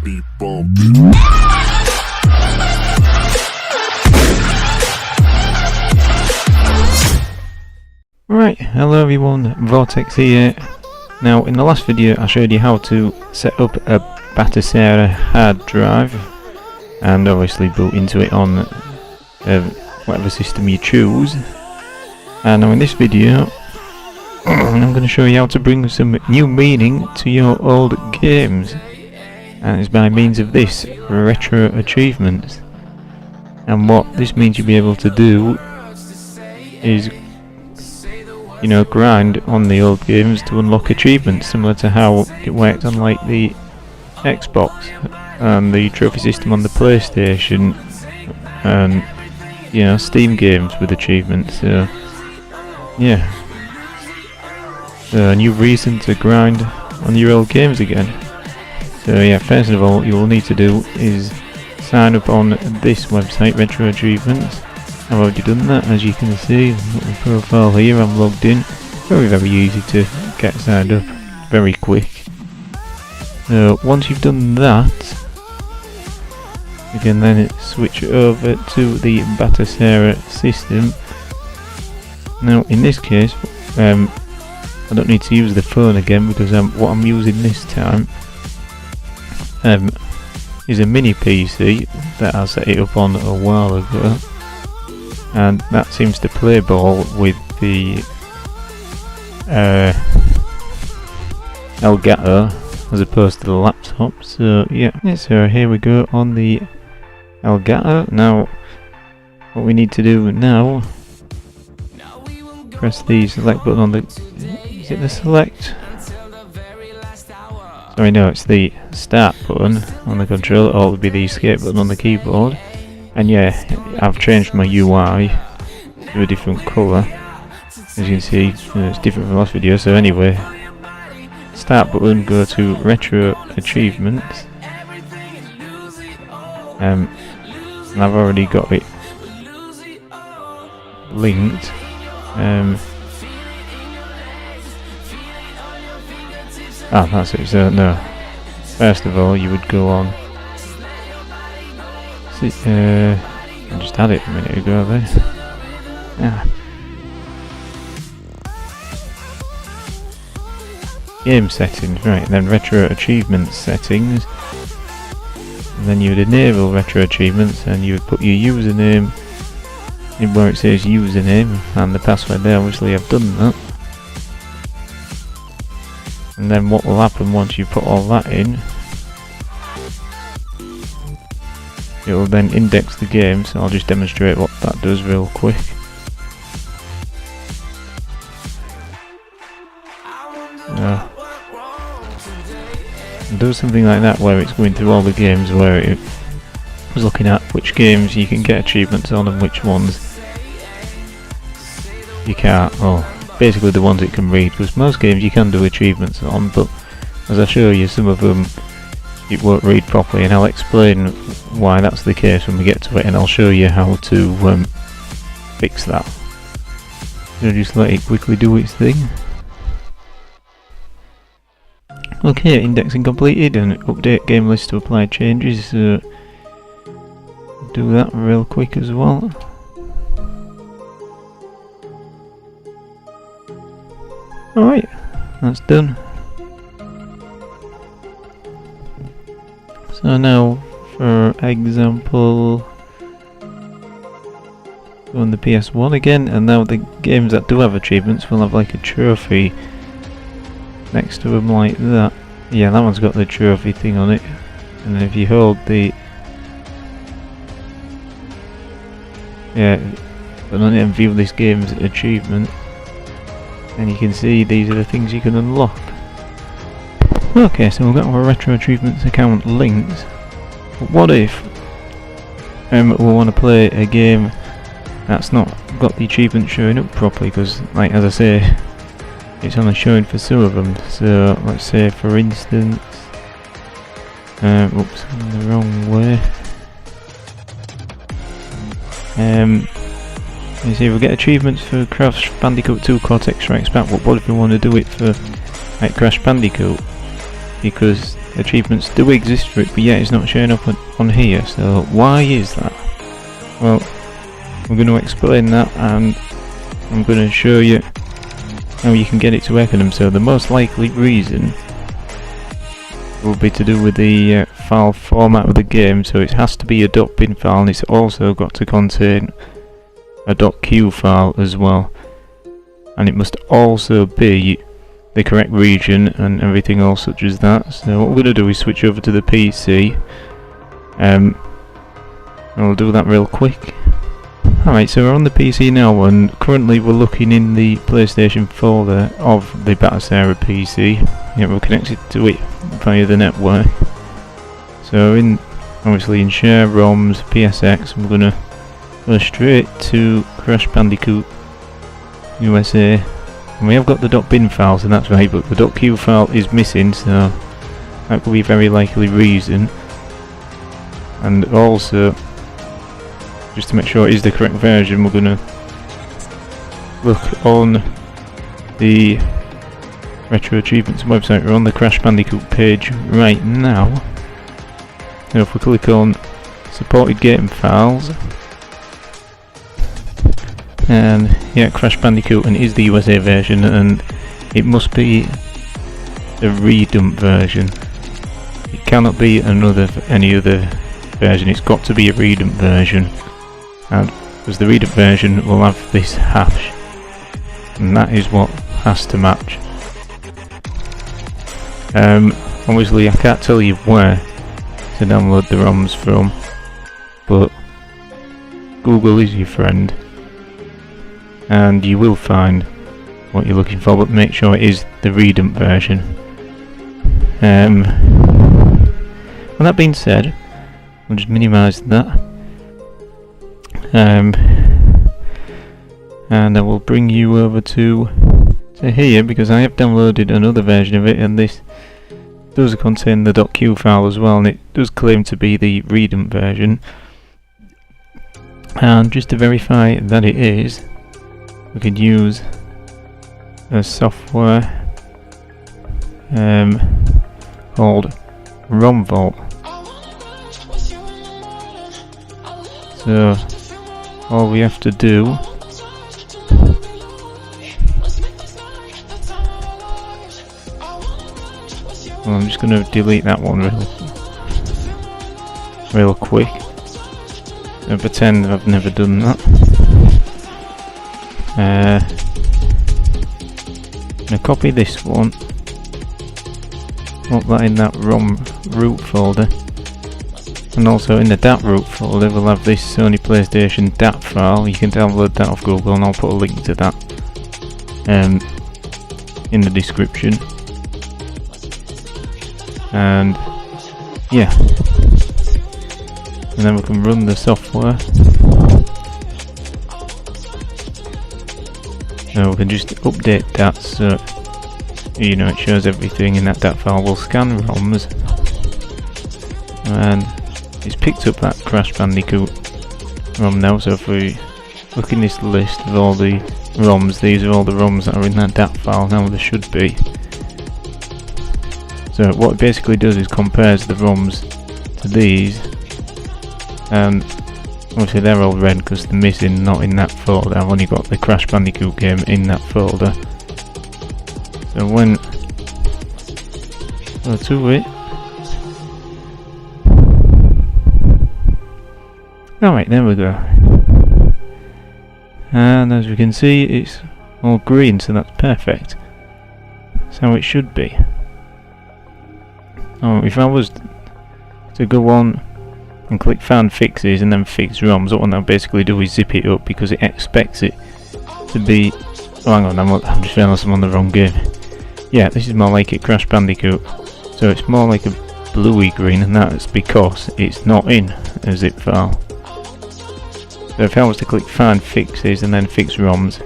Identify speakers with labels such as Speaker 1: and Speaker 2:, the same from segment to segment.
Speaker 1: be bumping.
Speaker 2: Right, hello everyone, Vortex here. Now in the last video I showed you how to set up a Batocera hard drive and obviously boot into it on whatever system you choose. And now in this video I'm going to show you how to bring some new meaning to your old games, and it's by means of this retro achievements. And what this means you'll be able to do is, you know, grind on the old games to unlock achievements, similar to how it worked on like the Xbox and the trophy system on the PlayStation, and you know, Steam games with achievements. So yeah, a new reason to grind on your old games again. So yeah, first of all, what you will need to do is sign up on this website, Retro Achievements. I've already done that, as you can see. I've got my profile here, I'm logged in. Very easy to get signed up, very quick. So once you've done that, you can then switch over to the Batocera system. Now in this case, I don't need to use the phone again, because what I'm using this time is a mini PC that I set it up on a while ago, and that seems to play ball with the Elgato as opposed to the laptop. So yeah, so here we go on the Elgato. Now what we need to do now, press the select button on the, is it the select? Sorry, no, it's the start button on the controller, or it would be the escape button on the keyboard. And yeah, I've changed my UI to a different colour, as you can see. It's different from the last video. So anyway, start button, go to retro achievements, and I've already got it linked. That's it. So no, first of all you would go on, I just had it a minute ago there. Game settings, right, and then retro achievements settings, and then you would enable retro achievements, and you would put your username in where it says username and the password there. Obviously I've done that. And then what will happen once you put all that in, it will then index the game. So I'll just demonstrate what that does real quick. It does something like that, where it's going through all the games, where it was looking at which games you can get achievements on and which ones you can't. Well, basically the ones it can read, because most games you can do achievements on, but as I show you, some of them it won't read properly, and I'll explain why that's the case when we get to it, and I'll show you how to fix that. So just let it quickly do its thing. Okay, indexing completed, and update game list to apply changes. So do that real quick as well. Alright, that's done. So now, for example, go on the PS1 again, and now the games that do have achievements will have like a trophy next to them like that. Yeah, that one's got the trophy thing on it, and then if you hold the, but on it and view this game's achievement, and you can see these are the things you can unlock. Okay, so we've got our retro achievements account linked. But what if we want to play a game that's not got the achievement showing up properly? Because, like, as I say, it's only showing for some of them. So let's say, for instance, oops, I'm the wrong way. You see, we get achievements for Crash Bandicoot 2 Cortex Strikes Back, but what if we want to do it for like Crash Bandicoot? Because achievements do exist for it, but yet it's not showing up on here. So why is that? Well, I'm going to explain that, and I'm going to show you how you can get it to open them. So the most likely reason will be to do with the file format of the game. So it has to be a .bin file, and it's also got to contain a .q file as well, and it must also be the correct region and everything else such as that. So what we're going to do is switch over to the PC. I'll do that real quick. Alright, so we're on the PC now, and currently we're looking in the PlayStation folder of the Batocera PC. Yeah, we're connected to it via the network. So obviously in Share, ROMs, PSX, we're going to go straight to Crash Bandicoot USA. And we have got the .bin file, so that's right, but the .q file is missing, so that could be a very likely reason. And also, just to make sure it is the correct version, we're going to look on the Retro Achievements website. We're on the Crash Bandicoot page right now. Now if we click on Supported Game Files, and yeah, Crash Bandicoot, and it is the USA version, and it must be the redump version. It cannot be any other version, it's got to be a redump version. And because the redump version will have this hash, and that is what has to match. Obviously I can't tell you where to download the ROMs from, but Google is your friend and you will find what you're looking for, but make sure it is the redump version. With that being said, I'll just minimise that. And I will bring you over to here, because I have downloaded another version of it, and this does contain the .q file as well, and it does claim to be the redump version. And just to verify that it is, we can use a software called ROM Vault. So all we have to do I'm just going to delete that one real quick and pretend I've never done that. I'm going to copy this one, put that in that ROM root folder, and also in the DAT root folder we'll have this Sony PlayStation DAT file. You can download that off Google, and I'll put a link to that in the description. And yeah, and then we can run the software. Now we can just update that so you know it shows everything in that DAT file. We'll scan ROMs, and it's picked up that Crash Bandicoot ROM now. So if we look in this list of all the ROMs, these are all the ROMs that are in that DAT file. Now there should be. So what it basically does is compares the ROMs to these, and obviously they're all red because they're missing, not in that folder. I've only got the Crash Bandicoot game in that folder. So when go to it, alright, there we go. And as we can see, it's all green, so that's perfect. That's how it should be. Oh, if I was to go on and click Find Fixes and then Fix ROMs, what I'll basically do is zip it up, because it expects it to be... Oh, hang on, I'm just realised I'm on the wrong game. Yeah, this is more like a Crash Bandicoot, so it's more like a bluey green, and that's because it's not in a zip file. So if I was to click Find Fixes and then Fix ROMs,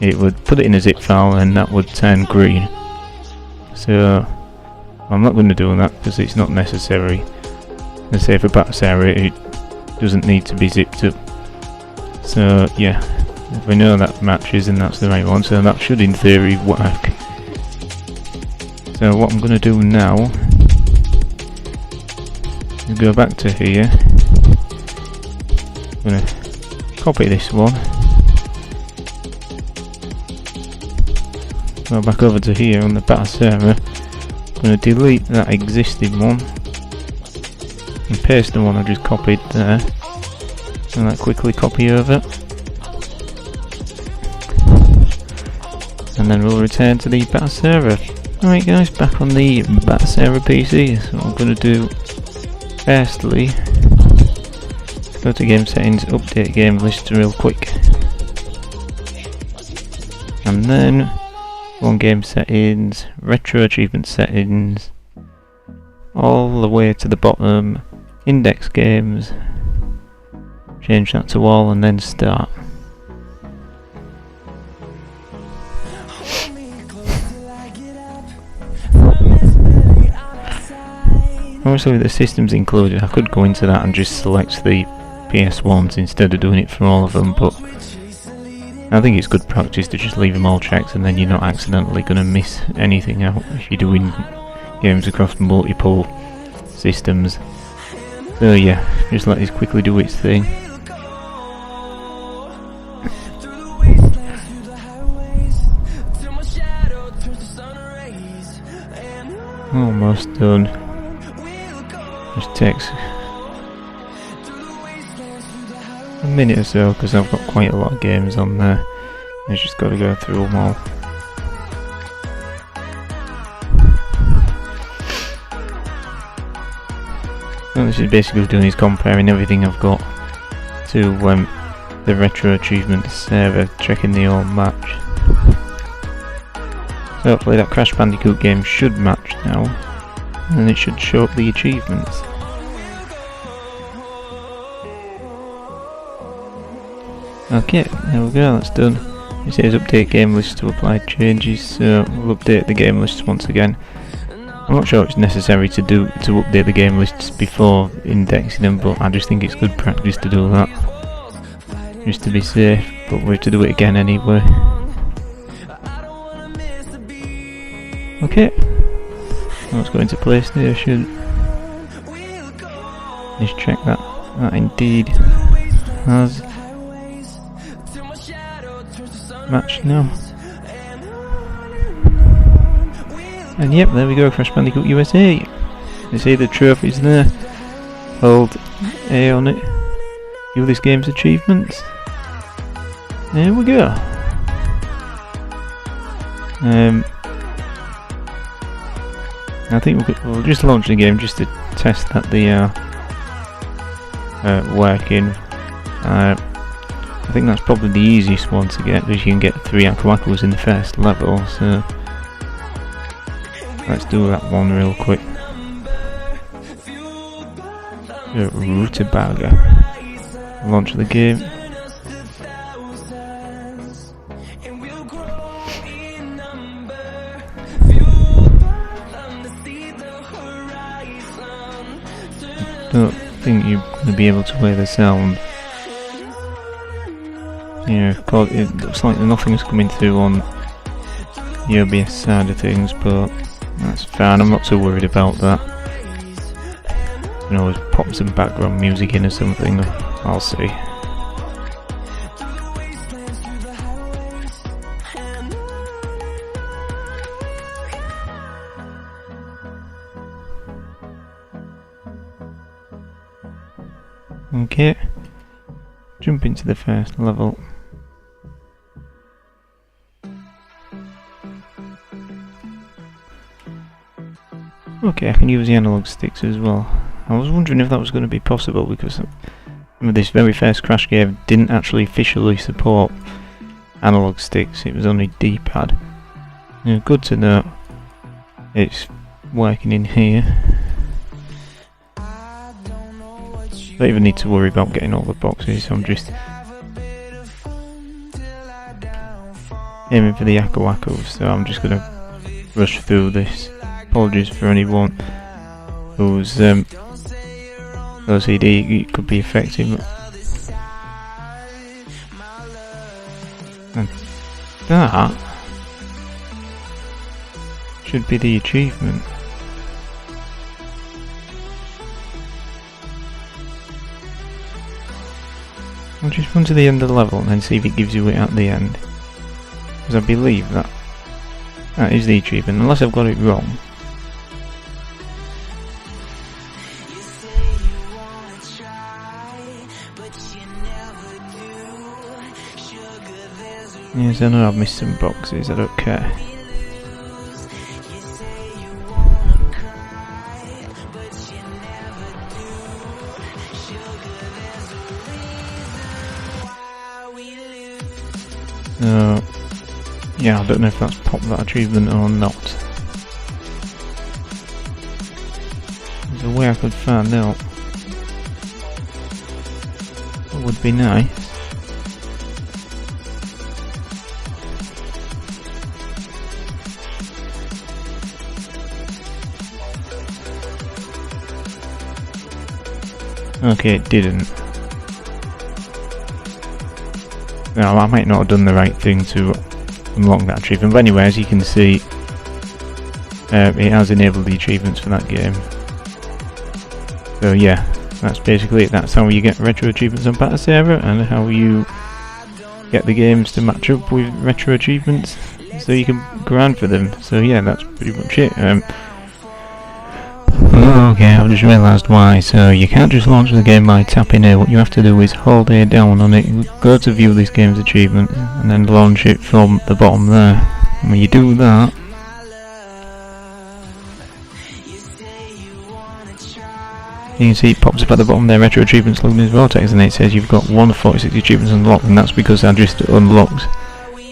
Speaker 2: it would put it in a zip file and that would turn green. So I'm not going to do that because it's not necessary. Let's say for Batocera it doesn't need to be zipped up. So yeah, if we know that matches, and that's the right one, so that should in theory work. So what I'm going to do now Let's go back to here. I'm gonna copy this one. Go back over to here on the Batocera. I'm gonna delete that existing one and paste the one I just copied there. And that quickly copy over. And then we'll return to the Batocera. Alright guys, back on the Batocera PC. So what I'm going to do, firstly, go to game settings, update game list real quick. And then, on game settings, retro achievement settings, all the way to the bottom, index games, change that to all and then start. Obviously with the systems included, I could go into that and just select the PS1s instead of doing it for all of them, but I think it's good practice to just leave them all checked and then you're not accidentally going to miss anything out if you're doing games across multiple systems. So yeah, just let this quickly do its thing. Almost done. Just takes a minute or so because I've got quite a lot of games on there. I just got to go through them all. What this is basically doing is comparing everything I've got to the retro achievements server, checking they all match. So hopefully that Crash Bandicoot game should match now, and it should show up the achievements. Okay, there we go, that's done. It says update game list to apply changes, so we'll update the game lists once again. I'm not sure it's necessary to update the game lists before indexing them, but I just think it's good practice to do that, just to be safe, but we have to do it again anyway. Okay, let's go into PlayStation. Just check that indeed has matched now. And yep, there we go, Crash Bandicoot USA. You see the trophies there. Hold A on it. View this game's achievements. There we go. I think we'll just launch the game just to test that they are working. I think that's probably the easiest one to get, because you can get 3 Aku Akus in the first level, so let's do that one real quick. Rutabaga. Launch the game. Don't think you're going to be able to hear the sound. Yeah, it looks like nothing's coming through on the OBS side of things, but that's fine, I'm not too worried about that. You can always pop some background music in or something, I'll see. Okay, jump into the first level. Okay, I can use the analog sticks as well. I was wondering if that was going to be possible, because this very first Crash game didn't actually officially support analog sticks, it was only D-pad. Yeah, good to know it's working in here. Don't even need to worry about getting all the boxes, I'm just aiming for the Aku Akus, so I'm just going to rush through this. Apologies for anyone who's OCD, it could be affecting. And that should be the achievement. I'll just run to the end of the level and then see if it gives you it at the end. Because I believe that is the achievement, unless I've got it wrong. Yes, I know I've missed some boxes, I don't care. So, yeah, I don't know if that's popped that achievement or not. There's a way I could find out. That would be nice. Okay, it didn't. Now, I might not have done the right thing to unlock that achievement, but anyway, as you can see, it has enabled the achievements for that game. So yeah, that's basically it. That's how you get retro achievements on Batocera, and how you get the games to match up with retro achievements, so you can grind for them. So yeah, that's pretty much it. Okay, I've just realised why. So you can't just launch the game by tapping A. What you have to do is hold A down on it, go to view this game's achievement, and then launch it from the bottom there. And when you do that, you can see it pops up at the bottom there, retro achievements logged in Vortex, and it says you've got 1 of 46 achievements unlocked, and that's because I just unlocked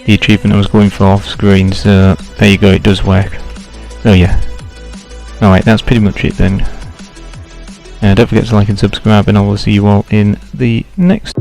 Speaker 2: the achievement I was going for off screen. So there you go, it does work. So yeah. Alright, that's pretty much it then. Don't forget to like and subscribe, and I will see you all in the next